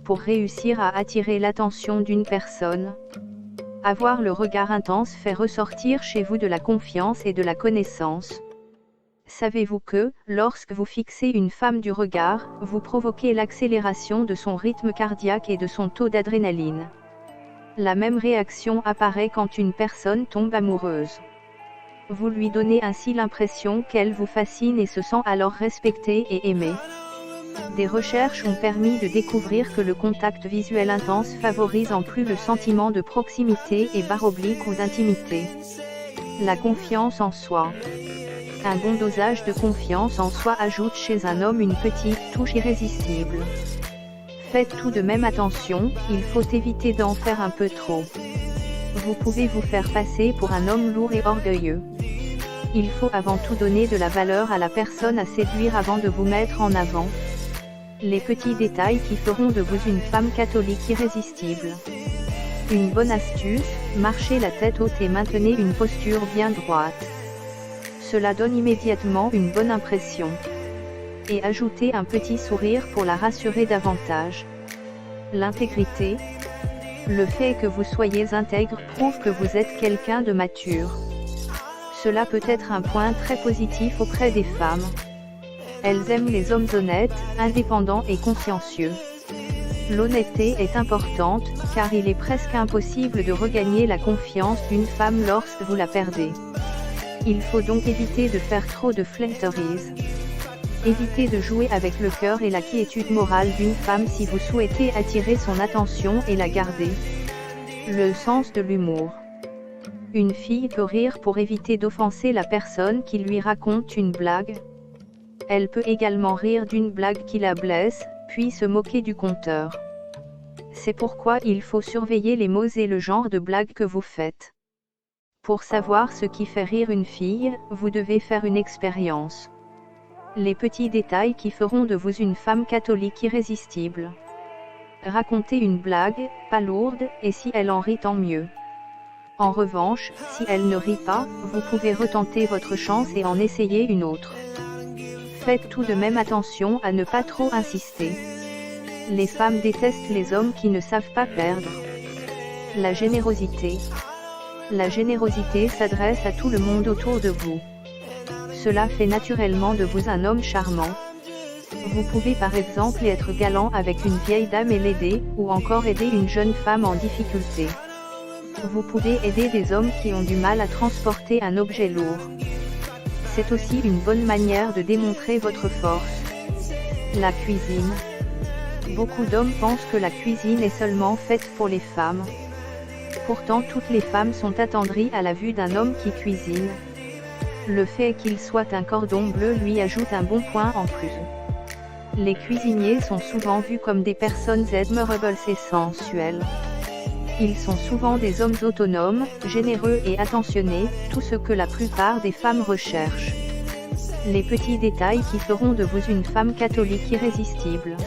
pour réussir à attirer l'attention d'une personne. Avoir le regard intense fait ressortir chez vous de la confiance et de la connaissance. Savez-vous que, lorsque vous fixez une femme du regard, vous provoquez l'accélération de son rythme cardiaque et de son taux d'adrénaline. La même réaction apparaît quand une personne tombe amoureuse. Vous lui donnez ainsi l'impression qu'elle vous fascine et se sent alors respectée et aimée. Des recherches ont permis de découvrir que le contact visuel intense favorise en plus le sentiment de proximité et / ou d'intimité. La confiance en soi. Un bon dosage de confiance en soi ajoute chez un homme une petite touche irrésistible. Faites tout de même attention, il faut éviter d'en faire un peu trop. Vous pouvez vous faire passer pour un homme lourd et orgueilleux. Il faut avant tout donner de la valeur à la personne à séduire avant de vous mettre en avant. Les petits détails qui feront de vous une femme catholique irrésistible. Une bonne astuce, marchez la tête haute et maintenez une posture bien droite. Cela donne immédiatement une bonne impression. Et ajoutez un petit sourire pour la rassurer davantage. L'intégrité. Le fait que vous soyez intègre prouve que vous êtes quelqu'un de mature. Cela peut être un point très positif auprès des femmes. Elles aiment les hommes honnêtes, indépendants et consciencieux. L'honnêteté est importante, car il est presque impossible de regagner la confiance d'une femme lorsque vous la perdez. Il faut donc éviter de faire trop de flatteries. Évitez de jouer avec le cœur et la quiétude morale d'une femme si vous souhaitez attirer son attention et la garder. Le sens de l'humour. Une fille peut rire pour éviter d'offenser la personne qui lui raconte une blague. Elle peut également rire d'une blague qui la blesse, puis se moquer du conteur. C'est pourquoi il faut surveiller les mots et le genre de blague que vous faites. Pour savoir ce qui fait rire une fille, vous devez faire une expérience. Les petits détails qui feront de vous une femme catholique irrésistible. Racontez une blague, pas lourde, et si elle en rit tant mieux. En revanche, si elle ne rit pas, vous pouvez retenter votre chance et en essayer une autre. Faites tout de même attention à ne pas trop insister. Les femmes détestent les hommes qui ne savent pas perdre. La générosité. La générosité s'adresse à tout le monde autour de vous. Cela fait naturellement de vous un homme charmant. Vous pouvez par exemple être galant avec une vieille dame et l'aider, ou encore aider une jeune femme en difficulté. Vous pouvez aider des hommes qui ont du mal à transporter un objet lourd. C'est aussi une bonne manière de démontrer votre force. La cuisine. Beaucoup d'hommes pensent que la cuisine est seulement faite pour les femmes. Pourtant toutes les femmes sont attendries à la vue d'un homme qui cuisine. Le fait qu'il soit un cordon bleu lui ajoute un bon point en plus. Les cuisiniers sont souvent vus comme des personnes admirables et sensuelles. Ils sont souvent des hommes autonomes, généreux et attentionnés, tout ce que la plupart des femmes recherchent. Les petits détails qui feront de vous une femme catholique irrésistible.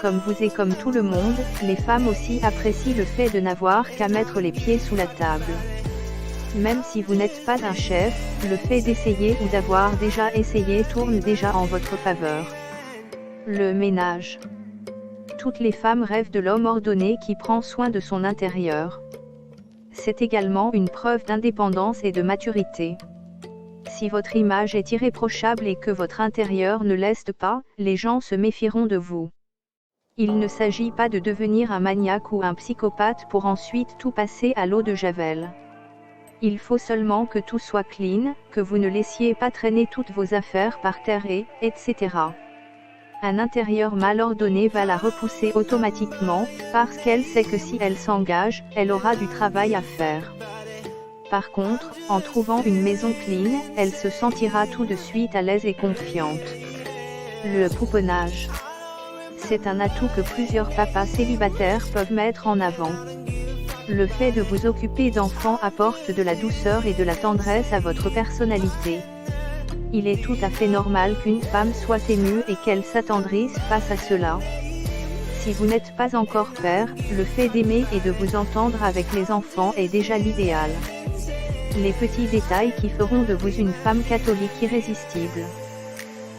Comme vous et comme tout le monde, les femmes aussi apprécient le fait de n'avoir qu'à mettre les pieds sous la table. Même si vous n'êtes pas un chef, le fait d'essayer ou d'avoir déjà essayé tourne déjà en votre faveur. Le ménage. Toutes les femmes rêvent de l'homme ordonné qui prend soin de son intérieur. C'est également une preuve d'indépendance et de maturité. Si votre image est irréprochable et que votre intérieur ne l'est pas, les gens se méfieront de vous. Il ne s'agit pas de devenir un maniaque ou un psychopathe pour ensuite tout passer à l'eau de Javel. Il faut seulement que tout soit clean, que vous ne laissiez pas traîner toutes vos affaires par terre et, etc. Un intérieur mal ordonné va la repousser automatiquement, parce qu'elle sait que si elle s'engage, elle aura du travail à faire. Par contre, en trouvant une maison clean, elle se sentira tout de suite à l'aise et confiante. Le pouponnage. C'est un atout que plusieurs papas célibataires peuvent mettre en avant. Le fait de vous occuper d'enfants apporte de la douceur et de la tendresse à votre personnalité. Il est tout à fait normal qu'une femme soit émue et qu'elle s'attendrisse face à cela. Si vous n'êtes pas encore père, le fait d'aimer et de vous entendre avec les enfants est déjà l'idéal. Les petits détails qui feront de vous une femme catholique irrésistible.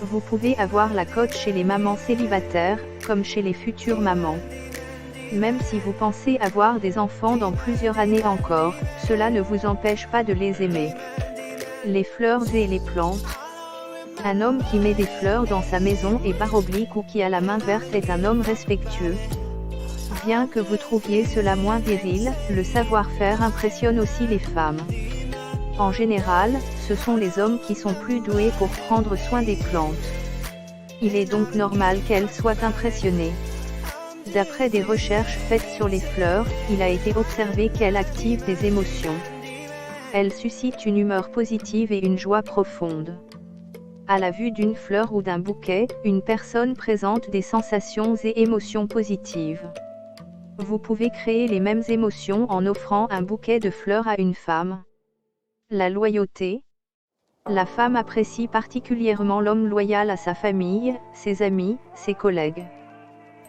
Vous pouvez avoir la cote chez les mamans célibataires, comme chez les futures mamans. Même si vous pensez avoir des enfants dans plusieurs années encore, cela ne vous empêche pas de les aimer. Les fleurs et les plantes. Un homme qui met des fleurs dans sa maison et / ou qui a la main verte est un homme respectueux. Bien que vous trouviez cela moins viril, le savoir-faire impressionne aussi les femmes. En général, ce sont les hommes qui sont plus doués pour prendre soin des plantes. Il est donc normal qu'elles soient impressionnées. D'après des recherches faites sur les fleurs, il a été observé qu'elles activent des émotions. Elles suscitent une humeur positive et une joie profonde. À la vue d'une fleur ou d'un bouquet, une personne présente des sensations et émotions positives. Vous pouvez créer les mêmes émotions en offrant un bouquet de fleurs à une femme. La loyauté. La femme apprécie particulièrement l'homme loyal à sa famille, ses amis, ses collègues.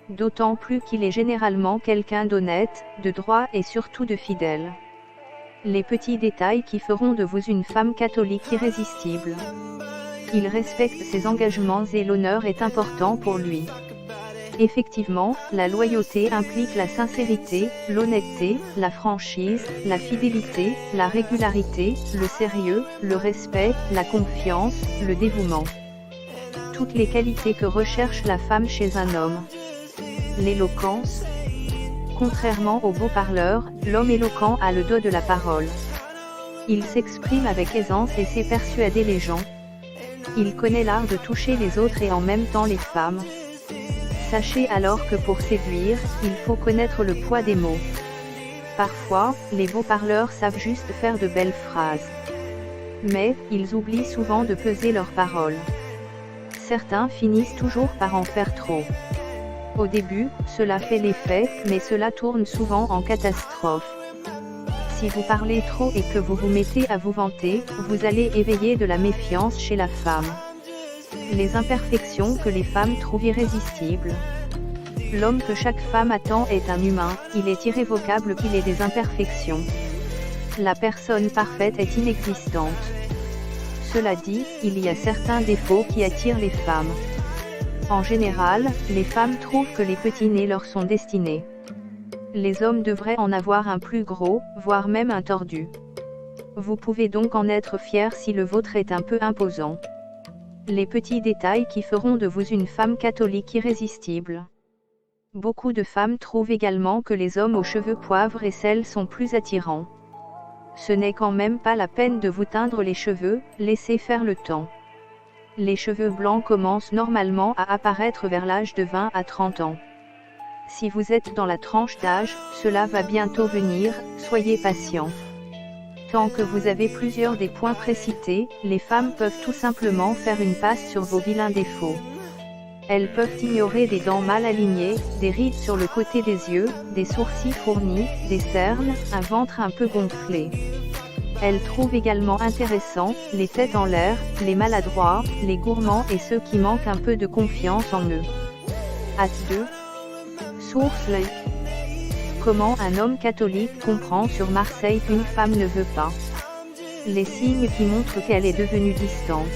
D'autant plus qu'il est généralement quelqu'un d'honnête, de droit et surtout de fidèle. Les petits détails qui feront de vous une femme catholique irrésistible. Il respecte ses engagements et l'honneur est important pour lui. Effectivement, la loyauté implique la sincérité, l'honnêteté, la franchise, la fidélité, la régularité, le sérieux, le respect, la confiance, le dévouement. Toutes les qualités que recherche la femme chez un homme. L'éloquence. Contrairement au beau parleur, l'homme éloquent a le dos de la parole. Il s'exprime avec aisance et sait persuader les gens. Il connaît l'art de toucher les autres et en même temps les femmes. Sachez alors que pour séduire, il faut connaître le poids des mots. Parfois, les beaux parleurs savent juste faire de belles phrases. Mais, ils oublient souvent de peser leurs paroles. Certains finissent toujours par en faire trop. Au début, cela fait l'effet, mais cela tourne souvent en catastrophe. Si vous parlez trop et que vous vous mettez à vous vanter, vous allez éveiller de la méfiance chez la femme. Les imperfections que les femmes trouvent irrésistibles. L'homme que chaque femme attend est un humain, il est irrévocable qu'il ait des imperfections. La personne parfaite est inexistante. Cela dit, il y a certains défauts qui attirent les femmes. En général, les femmes trouvent que les petits nez leur sont destinés. Les hommes devraient en avoir un plus gros, voire même un tordu. Vous pouvez donc en être fier si le vôtre est un peu imposant. Les petits détails qui feront de vous une femme catholique irrésistible. Beaucoup de femmes trouvent également que les hommes aux cheveux poivre et sel sont plus attirants. Ce n'est quand même pas la peine de vous teindre les cheveux, laissez faire le temps. Les cheveux blancs commencent normalement à apparaître vers l'âge de 20 à 30 ans. Si vous êtes dans la tranche d'âge, cela va bientôt venir, soyez patient. Tant que vous avez plusieurs des points précités, les femmes peuvent tout simplement faire une passe sur vos vilains défauts. Elles peuvent ignorer des dents mal alignées, des rides sur le côté des yeux, des sourcils fournis, des cernes, un ventre un peu gonflé. Elles trouvent également intéressants, les têtes en l'air, les maladroits, les gourmands et ceux qui manquent un peu de confiance en eux. Acte 2. Source Lake. Comment un homme catholique comprend sur Marseille qu'une femme ne veut pas. Les signes qui montrent qu'elle est devenue distante.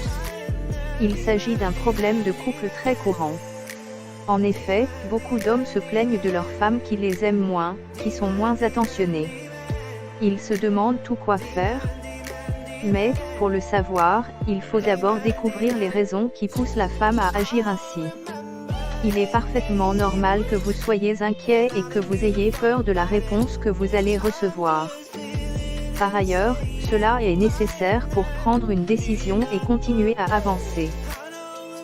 Il s'agit d'un problème de couple très courant. En effet, beaucoup d'hommes se plaignent de leurs femmes qui les aiment moins, qui sont moins attentionnées. Ils se demandent tout quoi faire. Mais, pour le savoir, il faut d'abord découvrir les raisons qui poussent la femme à agir ainsi. Il est parfaitement normal que vous soyez inquiet et que vous ayez peur de la réponse que vous allez recevoir. Par ailleurs, cela est nécessaire pour prendre une décision et continuer à avancer.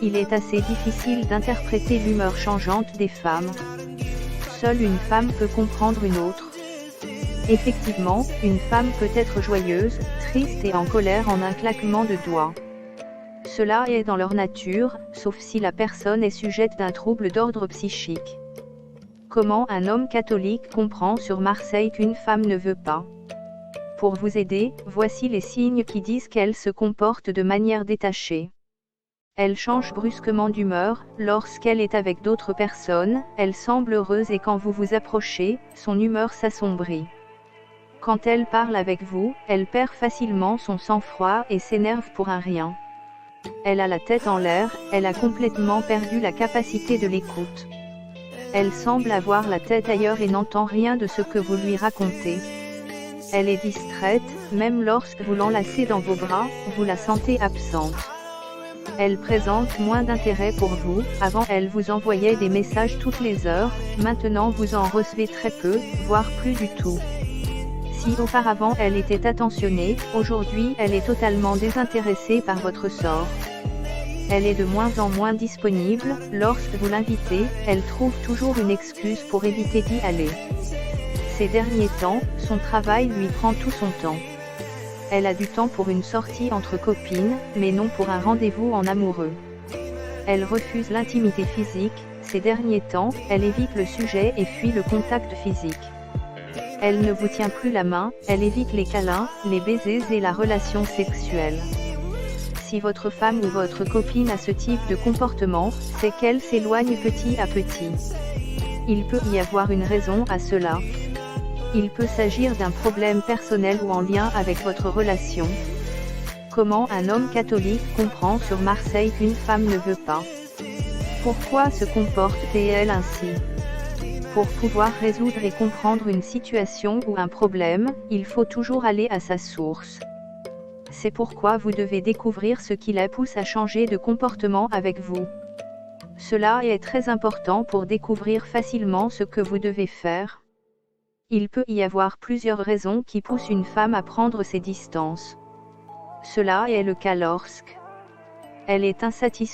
Il est assez difficile d'interpréter l'humeur changeante des femmes. Seule une femme peut comprendre une autre. Effectivement, une femme peut être joyeuse, triste et en colère en un claquement de doigts. Cela est dans leur nature, sauf si la personne est sujette d'un trouble d'ordre psychique. Comment un homme catholique comprend sur Marseille qu'une femme ne veut pas? Pour vous aider, voici les signes qui disent qu'elle se comporte de manière détachée. Elle change brusquement d'humeur, lorsqu'elle est avec d'autres personnes, elle semble heureuse et quand vous vous approchez, son humeur s'assombrit. Quand elle parle avec vous, elle perd facilement son sang-froid et s'énerve pour un rien. Elle a la tête en l'air, elle a complètement perdu la capacité de l'écoute. Elle semble avoir la tête ailleurs et n'entend rien de ce que vous lui racontez. Elle est distraite, même lorsque vous l'enlacez dans vos bras, vous la sentez absente. Elle présente moins d'intérêt pour vous. Avant elle vous envoyait des messages toutes les heures, maintenant vous en recevez très peu, voire plus du tout. Si auparavant elle était attentionnée, aujourd'hui elle est totalement désintéressée par votre sort. Elle est de moins en moins disponible, lorsque vous l'invitez, elle trouve toujours une excuse pour éviter d'y aller. Ces derniers temps, son travail lui prend tout son temps. Elle a du temps pour une sortie entre copines, mais non pour un rendez-vous en amoureux. Elle refuse l'intimité physique, ces derniers temps, elle évite le sujet et fuit le contact physique. Elle ne vous tient plus la main, elle évite les câlins, les baisers et la relation sexuelle. Si votre femme ou votre copine a ce type de comportement, c'est qu'elle s'éloigne petit à petit. Il peut y avoir une raison à cela. Il peut s'agir d'un problème personnel ou en lien avec votre relation. Comment un homme catholique comprend sur Marseille qu'une femme ne veut pas? Pourquoi se comporte-t-elle ainsi? Pour pouvoir résoudre et comprendre une situation ou un problème, il faut toujours aller à sa source. C'est pourquoi vous devez découvrir ce qui la pousse à changer de comportement avec vous. Cela est très important pour découvrir facilement ce que vous devez faire. Il peut y avoir plusieurs raisons qui poussent une femme à prendre ses distances. Cela est le cas lorsque elle est insatisfaite